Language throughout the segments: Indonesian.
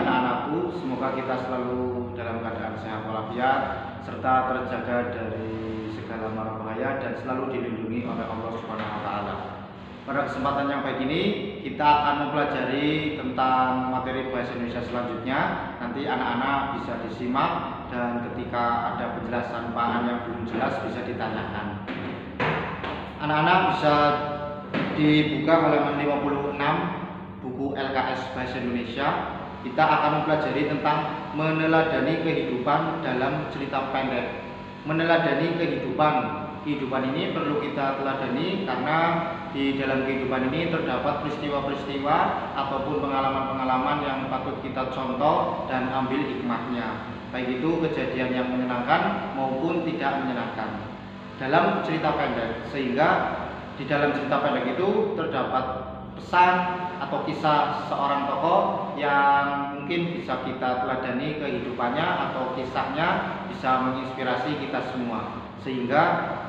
anak-anakku, semoga kita selalu dalam keadaan sehat walafiat serta terjaga dari segala mara bahaya dan selalu dilindungi oleh Allah Subhanahu wa taala. Pada kesempatan yang baik ini kita akan mempelajari tentang materi bahasa Indonesia selanjutnya. Nanti anak-anak bisa disimak dan ketika ada penjelasan Pak yang belum jelas bisa ditanyakan. Anak-anak bisa dibuka halaman 56 buku LKS Bahasa Indonesia. Kita akan mempelajari tentang meneladani kehidupan dalam cerita pendek. Meneladani kehidupan ini perlu kita teladani karena di dalam kehidupan ini terdapat peristiwa-peristiwa ataupun pengalaman-pengalaman yang patut kita contoh dan ambil hikmahnya, baik itu kejadian yang menyenangkan maupun tidak menyenangkan dalam cerita pendek, sehingga di dalam cerita pendek itu terdapat pesan atau kisah seorang tokoh yang mungkin bisa kita teladani kehidupannya atau kisahnya bisa menginspirasi kita semua, sehingga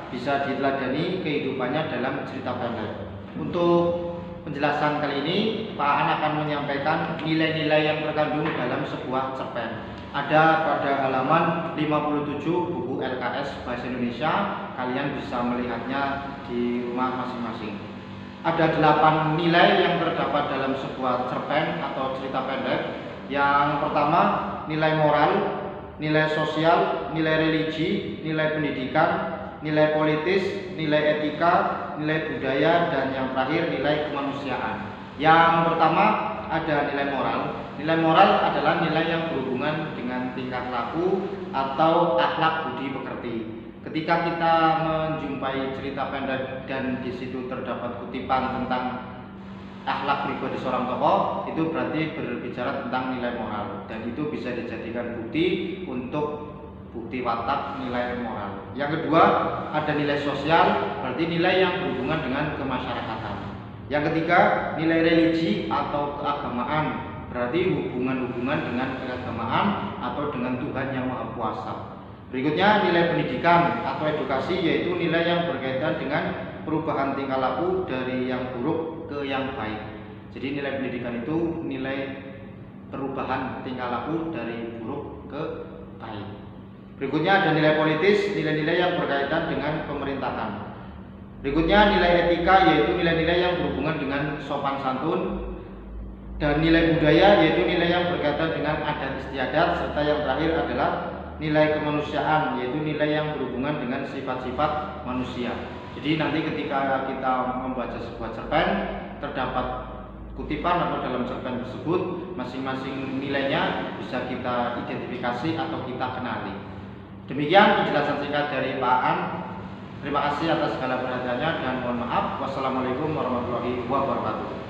bisa diteladani kehidupannya dalam cerita pendek. Untuk penjelasan kali ini Pak An akan menyampaikan nilai-nilai yang terkandung dalam sebuah cerpen. Ada pada halaman 57 buku LKS Bahasa Indonesia. Kalian bisa melihatnya di rumah masing-masing. Ada 8 nilai yang terdapat dalam sebuah cerpen atau cerita pendek. Yang pertama, nilai moral, nilai sosial, nilai religi, nilai pendidikan, nilai politis, nilai etika, nilai budaya, dan yang terakhir nilai kemanusiaan. Yang pertama ada nilai moral. Nilai moral adalah nilai yang berhubungan dengan tingkah laku atau akhlak budi pekerti. Ketika kita menjumpai cerita pendek dan di situ terdapat kutipan tentang akhlak pribadi seorang tokoh, itu berarti berbicara tentang nilai moral dan itu bisa dijadikan bukti untuk bukti watak nilai moral. Yang kedua ada nilai sosial, berarti nilai yang berhubungan dengan kemasyarakatan. Yang ketiga nilai religi atau keagamaan, berarti hubungan-hubungan dengan keagamaan atau dengan Tuhan yang Maha Kuasa. Berikutnya nilai pendidikan atau edukasi, yaitu nilai yang berkaitan dengan perubahan tingkah laku dari yang buruk ke yang baik. Jadi nilai pendidikan itu nilai perubahan tingkah laku dari buruk ke baik. Berikutnya ada nilai politis, nilai-nilai yang berkaitan dengan pemerintahan. Berikutnya nilai etika, yaitu nilai-nilai yang berhubungan dengan sopan santun. Dan nilai budaya, yaitu nilai yang berkaitan dengan adat istiadat. Serta yang terakhir adalah nilai kemanusiaan, yaitu nilai yang berhubungan dengan sifat-sifat manusia. Jadi nanti ketika kita membaca sebuah cerpen, terdapat kutipan atau dalam cerpen tersebut masing-masing nilainya bisa kita identifikasi atau kita kenali. Demikian penjelasan singkat dari Pak An. Terima kasih atas segala perhatiannya dan mohon maaf. Wassalamualaikum warahmatullahi wabarakatuh.